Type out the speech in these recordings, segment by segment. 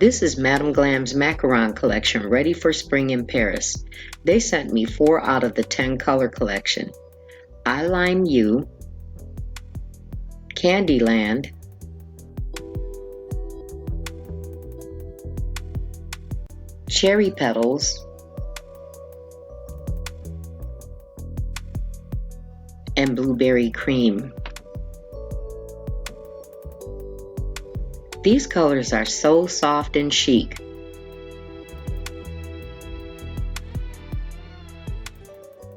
This is Madam Glam's Macaron collection, ready for spring in Paris. They sent me 4 out of the 10 color collection. I Lime You, CandyLand, Cherry Petals, and Blueberry Cream. These colors are so soft and chic.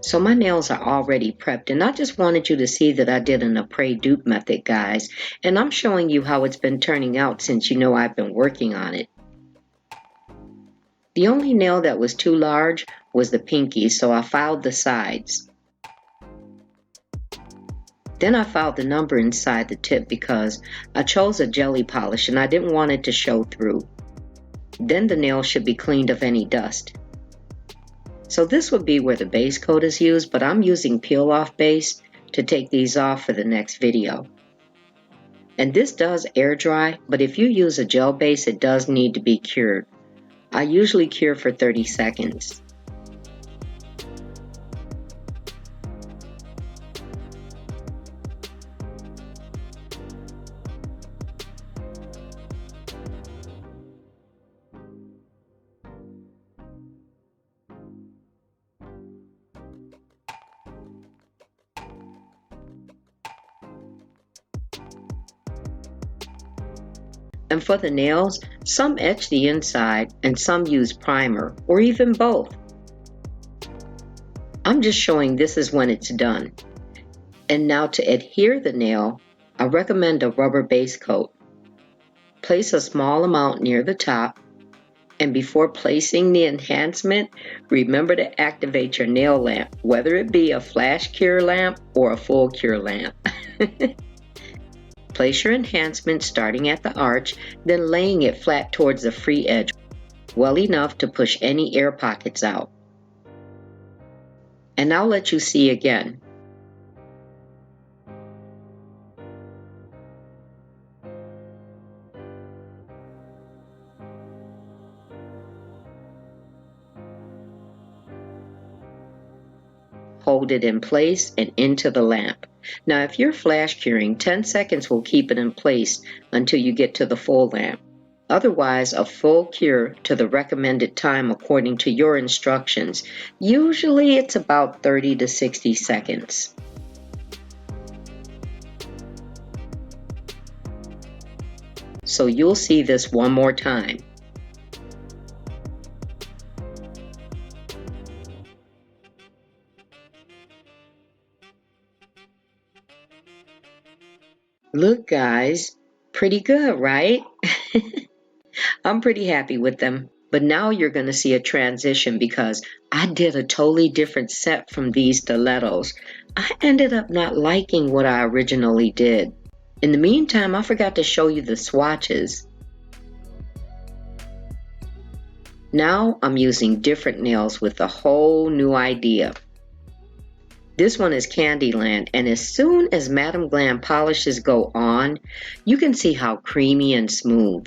So my nails are already prepped, and I just wanted you to see that I did an après dupe method, guys. And I'm showing you how it's been turning out since you know I've been working on it. The only nail that was too large was the pinky, so I filed the sides. Then I filed the number inside the tip because I chose a jelly polish and I didn't want it to show through. Then the nail should be cleaned of any dust. So this would be where the base coat is used, but I'm using peel off base to take these off for the next video. And this does air dry, but if you use a gel base, it does need to be cured. I usually cure for 30 seconds. And for the nails, some etch the inside and some use primer, or even both. I'm just showing this is when it's done. And now to adhere the nail, I recommend a rubber base coat. Place a small amount near the top, and before placing the enhancement, remember to activate your nail lamp, whether it be a flash cure lamp or a full cure lamp. Place your enhancement starting at the arch, then laying it flat towards the free edge, well enough to push any air pockets out. And I'll let you see again. Hold it in place and into the lamp. Now if you're flash curing, 10 seconds will keep it in place until you get to the full lamp. Otherwise, a full cure to the recommended time according to your instructions. Usually it's about 30 to 60 seconds. So you'll see this one more time. Look guys, pretty good, right? I'm pretty happy with them. But now you're going to see a transition because I did a totally different set from these stilettos. I ended up not liking what I originally did. In the meantime, I forgot to show you the swatches. Now I'm using different nails with a whole new idea. This one is CandyLand, and as soon as Madam Glam polishes go on, you can see how creamy and smooth.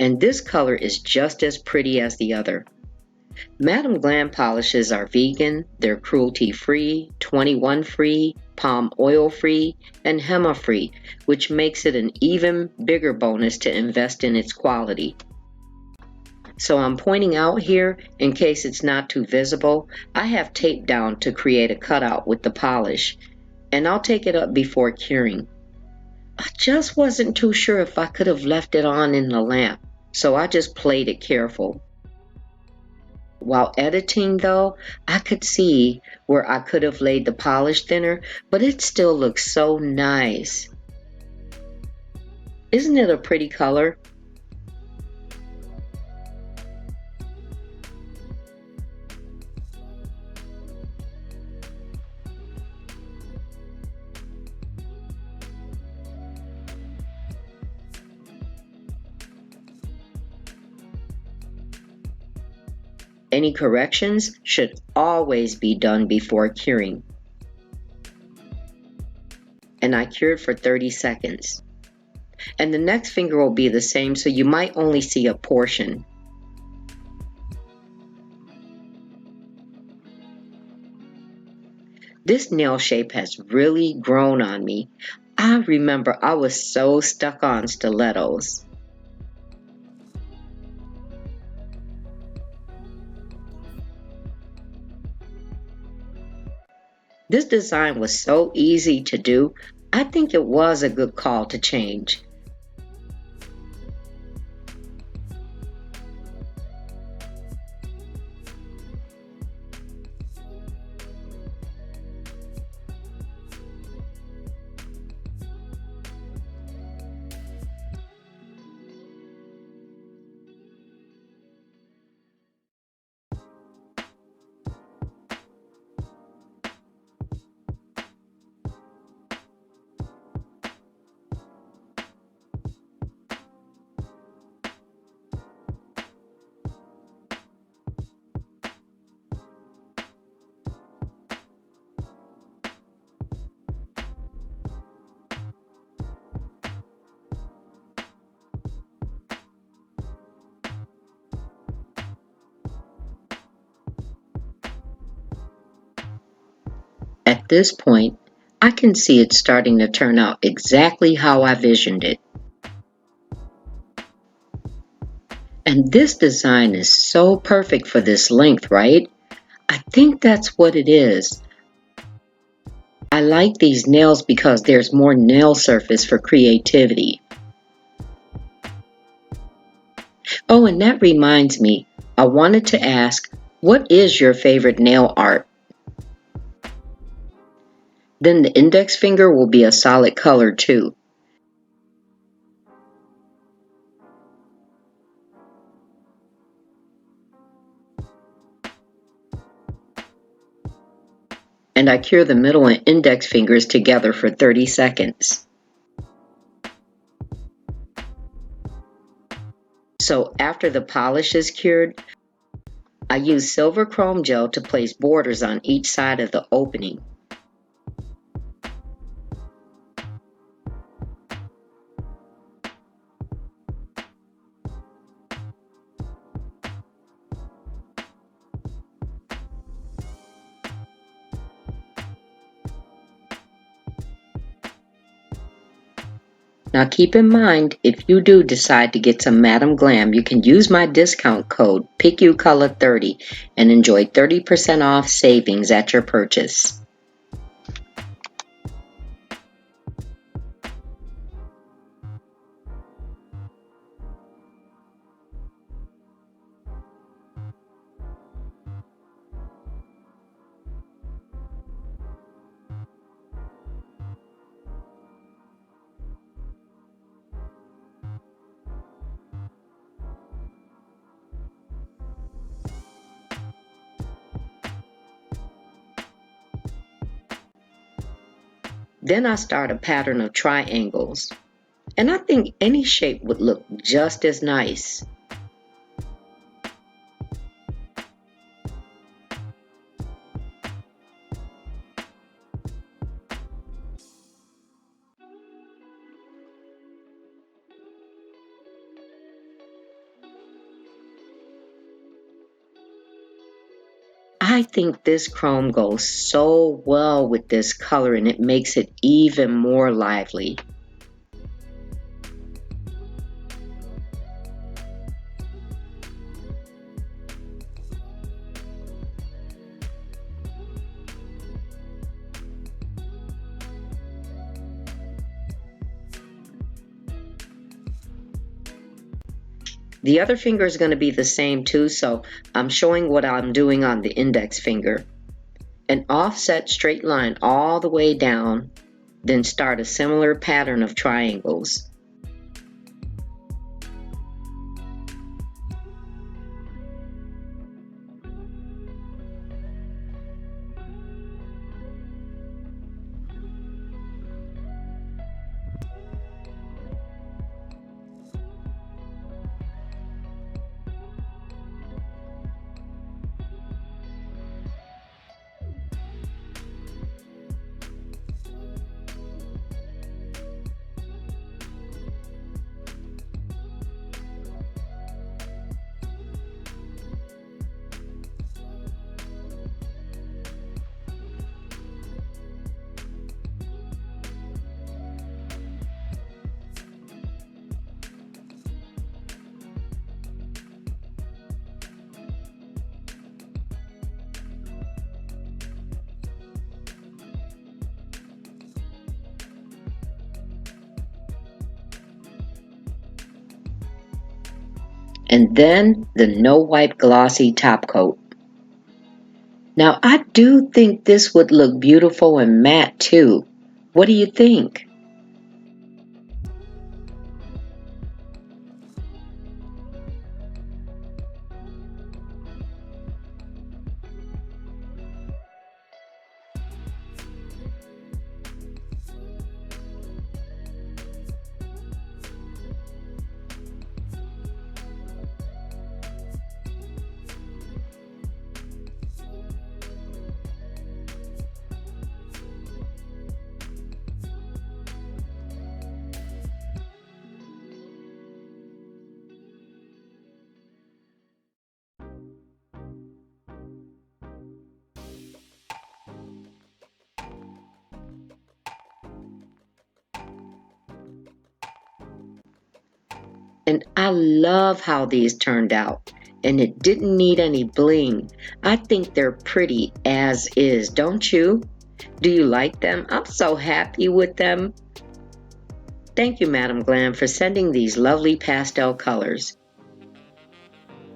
And this color is just as pretty as the other. Madam Glam polishes are vegan, they're cruelty-free, 21-free, palm oil-free, and HEMA-free, which makes it an even bigger bonus to invest in its quality. So I'm pointing out here, in case it's not too visible, I have tape down to create a cutout with the polish, and I'll take it up before curing. I just wasn't too sure if I could have left it on in the lamp, so I just played it careful. While editing though, I could see where I could have laid the polish thinner, but it still looks so nice. Isn't it a pretty color? Any corrections should always be done before curing. And I cured for 30 seconds. And the next finger will be the same, so you might only see a portion. This nail shape has really grown on me. I remember I was so stuck on stilettos. This design was so easy to do, I think it was a good call to change. At this point, I can see it starting to turn out exactly how I visioned it. And this design is so perfect for this length, right? I think that's what it is. I like these nails because there's more nail surface for creativity. Oh, and that reminds me, I wanted to ask, what is your favorite nail art? Then the index finger will be a solid color too. And I cure the middle and index fingers together for 30 seconds. So after the polish is cured, I use silver chrome gel to place borders on each side of the opening. Now keep in mind, if you do decide to get some Madam Glam, you can use my discount code PICUColor30 and enjoy 30% off savings at your purchase. Then I start a pattern of triangles, and I think any shape would look just as nice. I think this chrome goes so well with this color and it makes it even more lively. The other finger is going to be the same too, so I'm showing what I'm doing on the index finger. An offset straight line all the way down, then start a similar pattern of triangles. and then the no wipe glossy top coat. Now I do think this would look beautiful and matte too. What do you think? And I love how these turned out. And it didn't need any bling. I think they're pretty as is, don't you? Do you like them? I'm so happy with them. Thank you, Madam Glam, for sending these lovely pastel colors.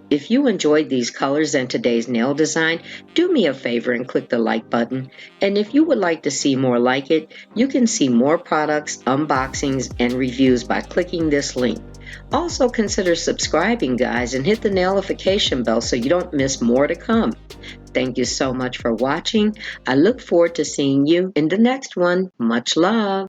If you enjoyed these colors and today's nail design, do me a favor and click the like button. And if you would like to see more like it, you can see more products, unboxings, and reviews by clicking this link. Also consider subscribing, guys, and hit the Nailification bell so you don't miss more to come. Thank you so much for watching. I look forward to seeing you in the next one. Much love.